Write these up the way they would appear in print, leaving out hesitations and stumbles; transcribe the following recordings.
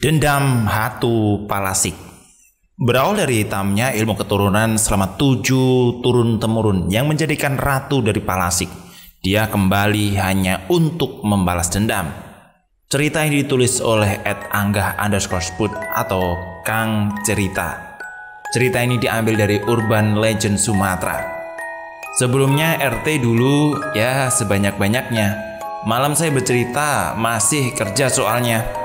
Dendam Hatu Palasik berawal dari hitamnya ilmu keturunan selama 7 turun-temurun yang menjadikan Ratu dari Palasik. Dia kembali hanya untuk membalas dendam. Cerita ini ditulis oleh @anggah_spud atau Kang Cerita. Cerita ini diambil dari Urban Legend Sumatera. Sebelumnya RT dulu ya sebanyak-banyaknya. Malam saya bercerita masih kerja soalnya.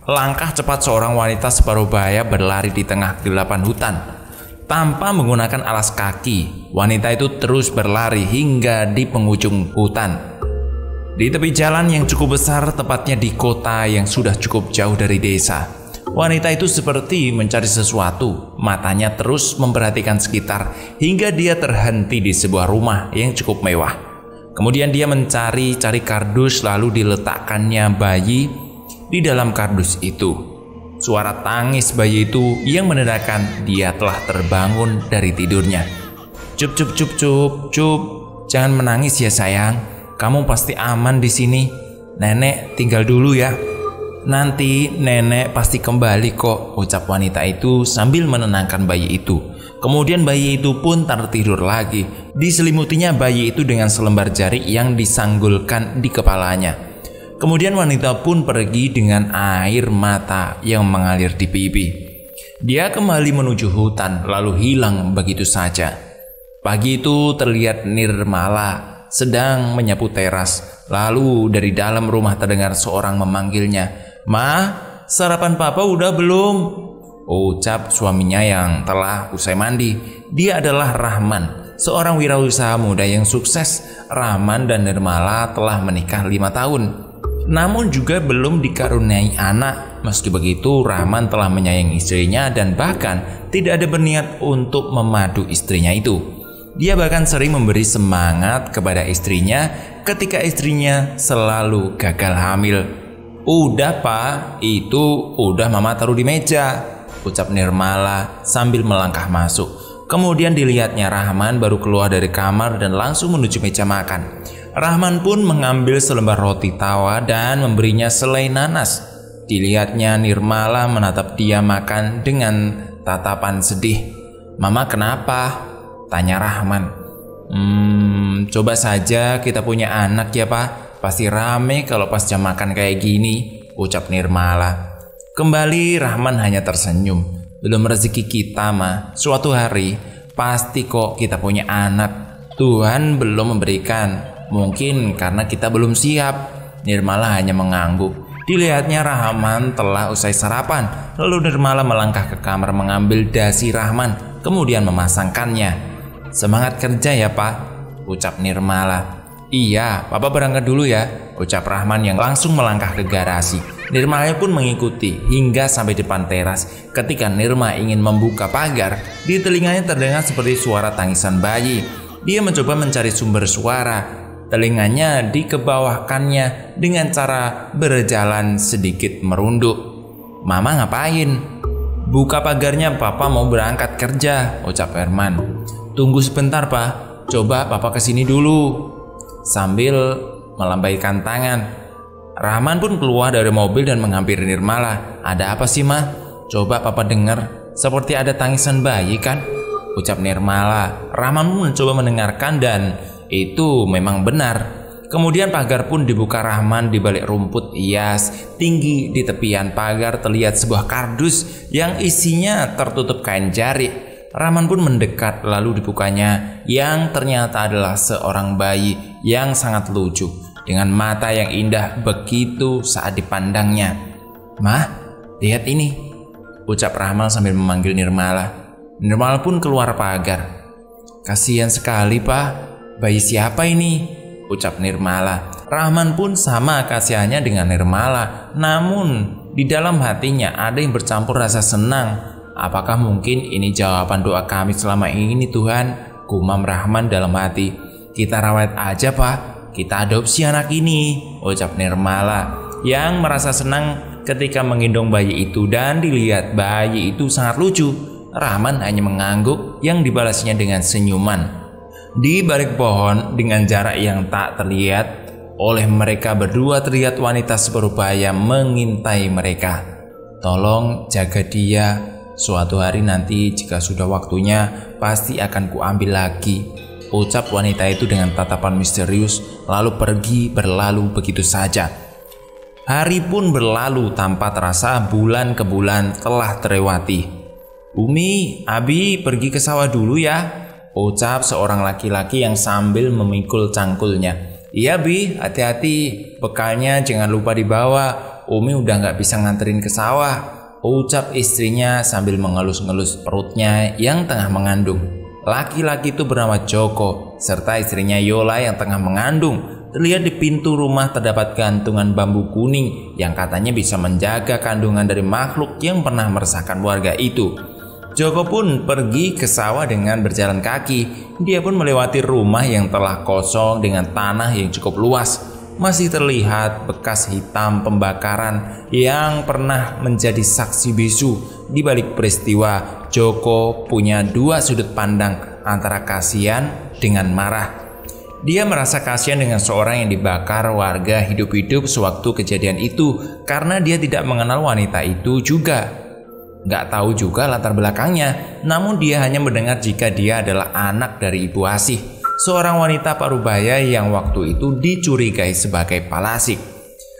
Langkah cepat seorang wanita separuh baya berlari di tengah kegelapan hutan. Tanpa menggunakan alas kaki, wanita itu terus berlari hingga di penghujung hutan. Di tepi jalan yang cukup besar, tepatnya di kota yang sudah cukup jauh dari desa, wanita itu seperti mencari sesuatu. Matanya terus memperhatikan sekitar hingga dia terhenti di sebuah rumah yang cukup mewah. Kemudian dia mencari-cari kardus, lalu diletakkannya bayi di dalam kardus itu. Suara tangis bayi itu yang menandakan dia telah terbangun dari tidurnya. Cup, jangan menangis ya sayang. Kamu pasti aman di sini. Nenek tinggal dulu ya. Nanti nenek pasti kembali kok, ucap wanita itu sambil menenangkan bayi itu. Kemudian bayi itu pun tertidur lagi. Diselimutinya bayi itu dengan selembar jari yang disanggulkan di kepalanya. Kemudian wanita pun pergi dengan air mata yang mengalir di pipi. Dia kembali menuju hutan lalu hilang begitu saja. Pagi itu terlihat Nirmala sedang menyapu teras. Lalu dari dalam rumah terdengar seorang memanggilnya. "Ma, sarapan papa udah belum?" ucap suaminya yang telah usai mandi. Dia adalah Rahman, seorang wirausaha muda yang sukses. Rahman dan Nirmala telah menikah 5 tahun. Namun juga belum dikaruniai anak. Meski begitu, Rahman telah menyayangi istrinya dan bahkan tidak ada berniat untuk memadu istrinya itu. Dia bahkan sering memberi semangat kepada istrinya ketika istrinya selalu gagal hamil. "Udah pak, itu udah mama taruh di meja," ucap Nirmala sambil melangkah masuk. Kemudian dilihatnya Rahman baru keluar dari kamar dan langsung menuju meja makan. Rahman pun mengambil selembar roti tawa dan memberinya selai nanas. Dilihatnya Nirmala menatap dia makan dengan tatapan sedih. "Mama kenapa?" tanya Rahman. Coba saja kita punya anak ya pak. Pasti rame kalau pas jam makan kayak gini," ucap Nirmala. Kembali Rahman hanya tersenyum. "Belum rezeki kita mah. Suatu hari pasti kok kita punya anak. Tuhan belum memberikan. Mungkin karena kita belum siap." Nirmala hanya mengangguk. Dilihatnya Rahman telah usai sarapan. Lalu Nirmala melangkah ke kamar mengambil dasi Rahman, kemudian memasangkannya. "Semangat kerja ya pak," ucap Nirmala. "Iya, papa berangkat dulu ya," ucap Rahman yang langsung melangkah ke garasi. Nirmala pun mengikuti hingga sampai depan teras. Ketika Nirma ingin membuka pagar, di telinganya terdengar seperti suara tangisan bayi. Dia mencoba mencari sumber suara. Telinganya dikebawahkannya dengan cara berjalan sedikit merunduk. "Mama ngapain?" "Buka pagarnya, papa mau berangkat kerja," ucap Herman. "Tunggu sebentar pak, coba papa kesini dulu," sambil melambaikan tangan. Rahman pun keluar dari mobil dan menghampiri Nirmala. "Ada apa sih ma? Coba papa dengar, seperti ada tangisan bayi kan?" ucap Nirmala. Rahman pun mencoba mendengarkan dan itu memang benar. Kemudian pagar pun dibuka Rahman di balik rumput hias tinggi. Di tepian pagar terlihat sebuah kardus yang isinya tertutup kain jarik. Rahman pun mendekat lalu dibukanya, yang ternyata adalah seorang bayi yang sangat lucu dengan mata yang indah begitu saat dipandangnya. "Mah, lihat ini," ucap Rahman sambil memanggil Nirmala. Nirmala pun keluar pagar. "Kasihan sekali pak. Bayi siapa ini?" ucap Nirmala. Rahman pun sama kasihannya dengan Nirmala. Namun di dalam hatinya ada yang bercampur rasa senang. Apakah mungkin ini jawaban doa kami selama ini Tuhan? gumam Rahman dalam hati. Kita rawat aja Pak, kita adopsi anak ini, ucap Nirmala yang merasa senang ketika menggendong bayi itu dan dilihat bayi itu sangat lucu. Rahman hanya mengangguk yang dibalasnya dengan senyuman. Di balik pohon dengan jarak yang tak terlihat oleh mereka berdua terlihat wanita seperubaya mengintai mereka. Tolong jaga dia, suatu hari nanti jika sudah waktunya pasti akan kuambil lagi, ucap wanita itu dengan tatapan misterius lalu pergi berlalu begitu saja. Hari pun berlalu tanpa terasa, bulan ke bulan telah terlewati. Umi, Abi pergi ke sawah dulu ya, ucap seorang laki-laki yang sambil memikul cangkulnya. Iya Bi, hati-hati, bekalnya jangan lupa dibawa, Umi udah gak bisa nganterin ke sawah, ucap istrinya sambil mengelus-ngelus perutnya yang tengah mengandung. Laki-laki itu bernama Joko, serta istrinya Yola yang tengah mengandung. Terlihat di pintu rumah terdapat gantungan bambu kuning yang katanya bisa menjaga kandungan dari makhluk yang pernah meresahkan warga itu. Joko pun pergi ke sawah dengan berjalan kaki. Dia pun melewati rumah yang telah kosong dengan tanah yang cukup luas. Masih terlihat bekas hitam pembakaran yang pernah menjadi saksi bisu. Di balik peristiwa, Joko punya dua sudut pandang antara kasihan dengan marah. Dia merasa kasihan dengan seorang yang dibakar warga hidup-hidup sewaktu kejadian itu karena dia tidak mengenal wanita itu juga. Gak tahu juga latar belakangnya, namun dia hanya mendengar jika dia adalah anak dari Ibu Asih, seorang wanita parubaya yang waktu itu dicurigai sebagai palasik.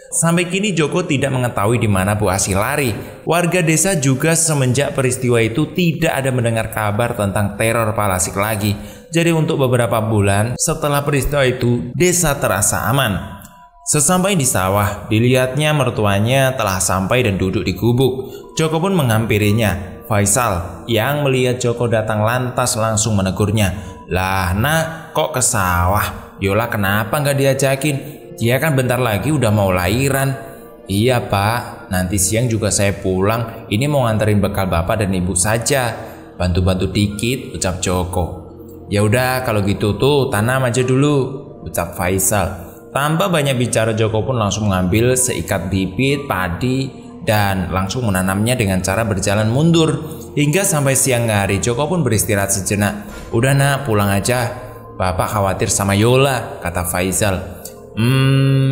Sampai kini Joko tidak mengetahui di mana Bu Asih lari. Warga desa juga semenjak peristiwa itu tidak ada mendengar kabar tentang teror palasik lagi. Jadi untuk beberapa bulan setelah peristiwa itu, desa terasa aman. Sesampai di sawah, dilihatnya mertuanya telah sampai dan duduk di gubuk. Joko pun menghampirinya. Faisal yang melihat Joko datang lantas langsung menegurnya. Lah nak, kok ke sawah? Yola kenapa nggak diajakin? Dia kan bentar lagi udah mau lahiran. Iya Pak, nanti siang juga saya pulang. Ini mau nganterin bekal Bapak dan Ibu saja. Bantu-bantu dikit, ucap Joko. Ya udah kalau gitu tuh tanam aja dulu, ucap Faisal. Tanpa banyak bicara, Joko pun langsung mengambil seikat bibit padi dan langsung menanamnya dengan cara berjalan mundur. Hingga sampai siang hari, Joko pun beristirahat sejenak. Udah nak, pulang aja. Bapak khawatir sama Yola, kata Faisal.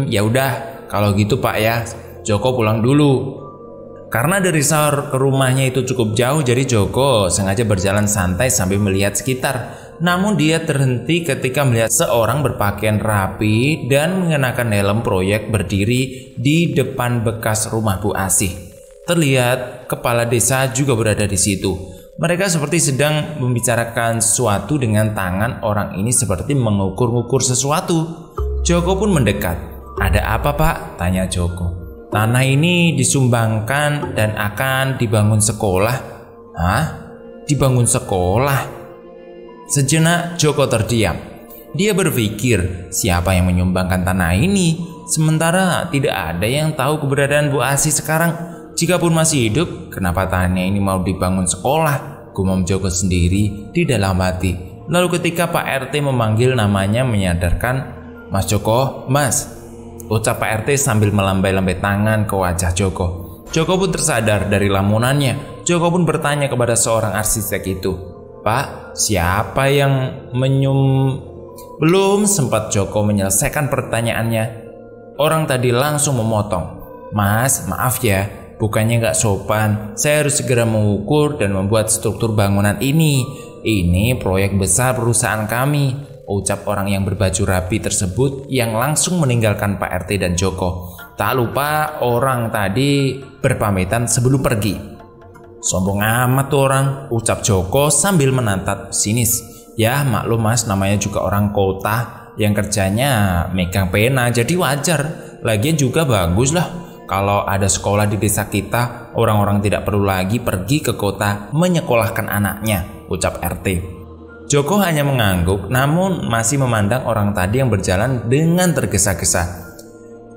Ya udah, kalau gitu Pak ya. Joko pulang dulu. Karena dari sawah ke rumahnya itu cukup jauh, jadi Joko sengaja berjalan santai sambil melihat sekitar. Namun dia terhenti ketika melihat seorang berpakaian rapi dan mengenakan helm proyek berdiri di depan bekas rumah Bu Asih. Terlihat kepala desa juga berada di situ. Mereka seperti sedang membicarakan sesuatu dengan tangan orang ini seperti mengukur-ngukur sesuatu. Joko pun mendekat. Ada apa Pak? Tanya Joko. Tanah ini disumbangkan dan akan dibangun sekolah. Hah? Dibangun sekolah? Sejenak Joko terdiam. Dia berpikir siapa yang menyumbangkan tanah ini, sementara tidak ada yang tahu keberadaan Bu Asih sekarang. Jikapun masih hidup, kenapa tanahnya ini mau dibangun sekolah? Gumam Joko sendiri di dalam hati. Lalu ketika Pak RT memanggil namanya menyadarkan, Mas Joko, Mas, ucap Pak RT sambil melambai-lambai tangan ke wajah Joko. Joko pun tersadar dari lamunannya. Joko pun bertanya kepada seorang arsitek itu, Pak, siapa yang Belum sempat Joko menyelesaikan pertanyaannya, orang tadi langsung memotong. Mas, maaf ya, bukannya nggak sopan. Saya harus segera mengukur dan membuat struktur bangunan ini. Ini proyek besar perusahaan kami, ucap orang yang berbaju rapi tersebut yang langsung meninggalkan Pak RT dan Joko. Tak lupa orang tadi berpamitan sebelum pergi. Sombong amat tuh orang, ucap Joko sambil menatap sinis. Ya maklum Mas, namanya juga orang kota yang kerjanya megang pena, jadi wajar. Lagian juga bagus lah kalau ada sekolah di desa kita, orang-orang tidak perlu lagi pergi ke kota menyekolahkan anaknya, ucap RT. Joko hanya mengangguk namun masih memandang orang tadi yang berjalan dengan tergesa-gesa.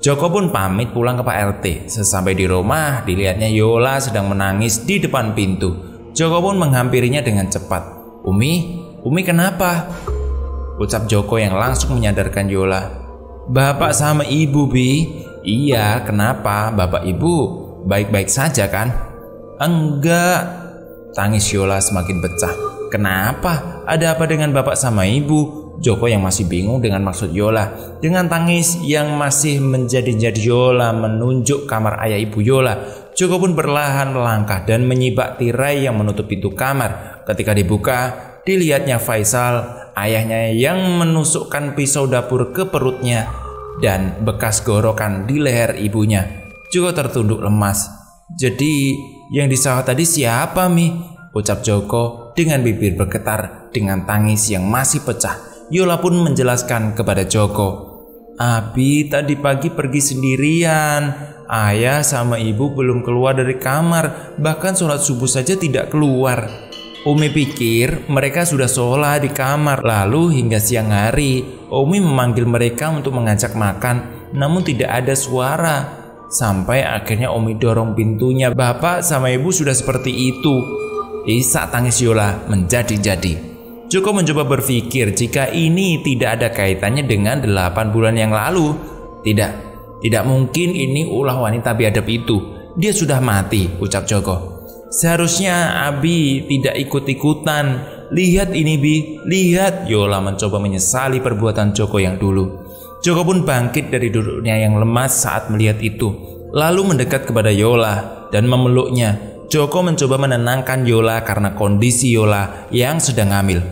Joko pun pamit pulang ke Pak RT. Sesampai di rumah, dilihatnya Yola sedang menangis di depan pintu. Joko pun menghampirinya dengan cepat. Umi, "Umi kenapa?" ucap Joko yang langsung menyadarkan Yola. "Bapak sama ibu, Bi." "Iya, kenapa? Bapak ibu baik-baik saja kan?" "Enggak," tangis Yola semakin pecah. "Kenapa? Ada apa dengan bapak sama ibu?" Joko yang masih bingung dengan maksud Yola. Dengan tangis yang masih menjadi-jadi Yola menunjuk kamar ayah ibu Yola. Joko pun perlahan melangkah dan menyibak tirai yang menutup pintu kamar. Ketika dibuka, dilihatnya Faisal, ayahnya yang menusukkan pisau dapur ke perutnya dan bekas gorokan di leher ibunya. Joko tertunduk lemas. "Jadi yang di sawah tadi siapa, Mi?" ucap Joko dengan bibir bergetar dengan tangis yang masih pecah. Yola pun menjelaskan kepada Joko, "Abi tadi pagi pergi sendirian. Ayah sama ibu belum keluar dari kamar, bahkan sholat subuh saja tidak keluar. Umi pikir mereka sudah sholat di kamar. Lalu hingga siang hari, Umi memanggil mereka untuk mengajak makan, namun tidak ada suara. Sampai akhirnya Umi dorong pintunya. Bapak sama ibu sudah seperti itu." Isak tangis Yola menjadi-jadi. Joko mencoba berpikir jika ini tidak ada kaitannya dengan 8 bulan yang lalu. Tidak mungkin ini ulah wanita biadab itu. Dia sudah mati, ucap Joko. "Seharusnya Abi tidak ikut-ikutan. Lihat ini, Bi, lihat." Yola mencoba menyesali perbuatan Joko yang dulu. Joko pun bangkit dari duduknya yang lemas saat melihat itu, lalu mendekat kepada Yola dan memeluknya. Joko mencoba menenangkan Yola karena kondisi Yola yang sedang hamil.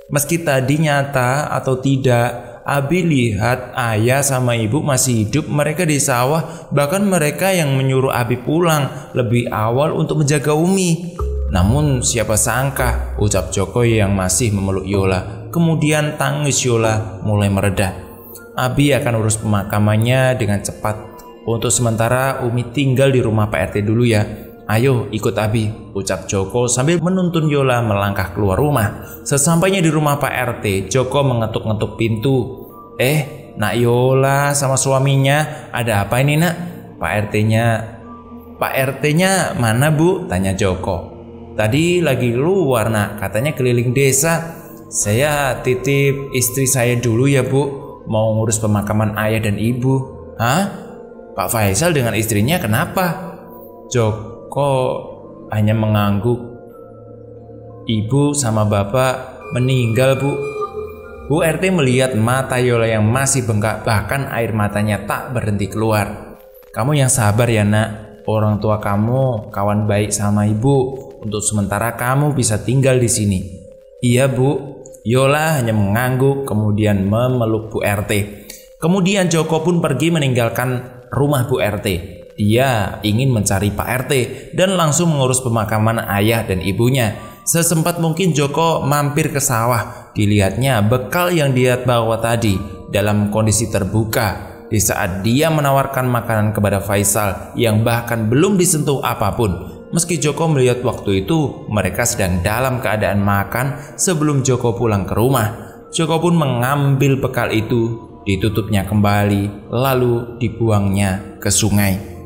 Meski tadi nyata atau tidak, Abi lihat ayah sama ibu masih hidup, mereka di sawah, bahkan mereka yang menyuruh Abi pulang lebih awal untuk menjaga Umi. Namun siapa sangka, ucap Joko yang masih memeluk Yola. Kemudian tangis Yola mulai mereda. "Abi akan urus pemakamannya dengan cepat. Untuk sementara Umi tinggal di rumah Pak RT dulu ya. Ayo ikut Abi," ucap Joko sambil menuntun Yola melangkah keluar rumah. Sesampainya di rumah Pak RT, Joko mengetuk-ngetuk pintu. Nak Yola sama suaminya, ada apa ini nak?" Pak RT-nya mana Bu?" tanya Joko. "Tadi lagi keluar nak, katanya keliling desa. Saya titip istri saya dulu ya Bu, mau ngurus pemakaman ayah dan ibu." "Hah? Pak Faisal dengan istrinya kenapa?" Joko hanya mengangguk. "Ibu sama bapak meninggal Bu." Bu RT melihat mata Yola yang masih bengkak, bahkan air matanya tak berhenti keluar. "Kamu yang sabar ya nak, orang tua kamu kawan baik sama ibu. Untuk sementara kamu bisa tinggal di sini." "Iya Bu." Yola hanya mengangguk kemudian memeluk Bu RT. Kemudian Joko pun pergi meninggalkan rumah Bu RT. Dia ingin mencari Pak RT dan langsung mengurus pemakaman ayah dan ibunya. Sesempat mungkin Joko mampir ke sawah. Dilihatnya bekal yang dia bawa tadi dalam kondisi terbuka. Di saat dia menawarkan makanan kepada Faisal yang bahkan belum disentuh apapun. Meski Joko melihat waktu itu mereka sedang dalam keadaan makan sebelum Joko pulang ke rumah. Joko pun mengambil bekal itu, ditutupnya kembali, lalu dibuangnya ke sungai.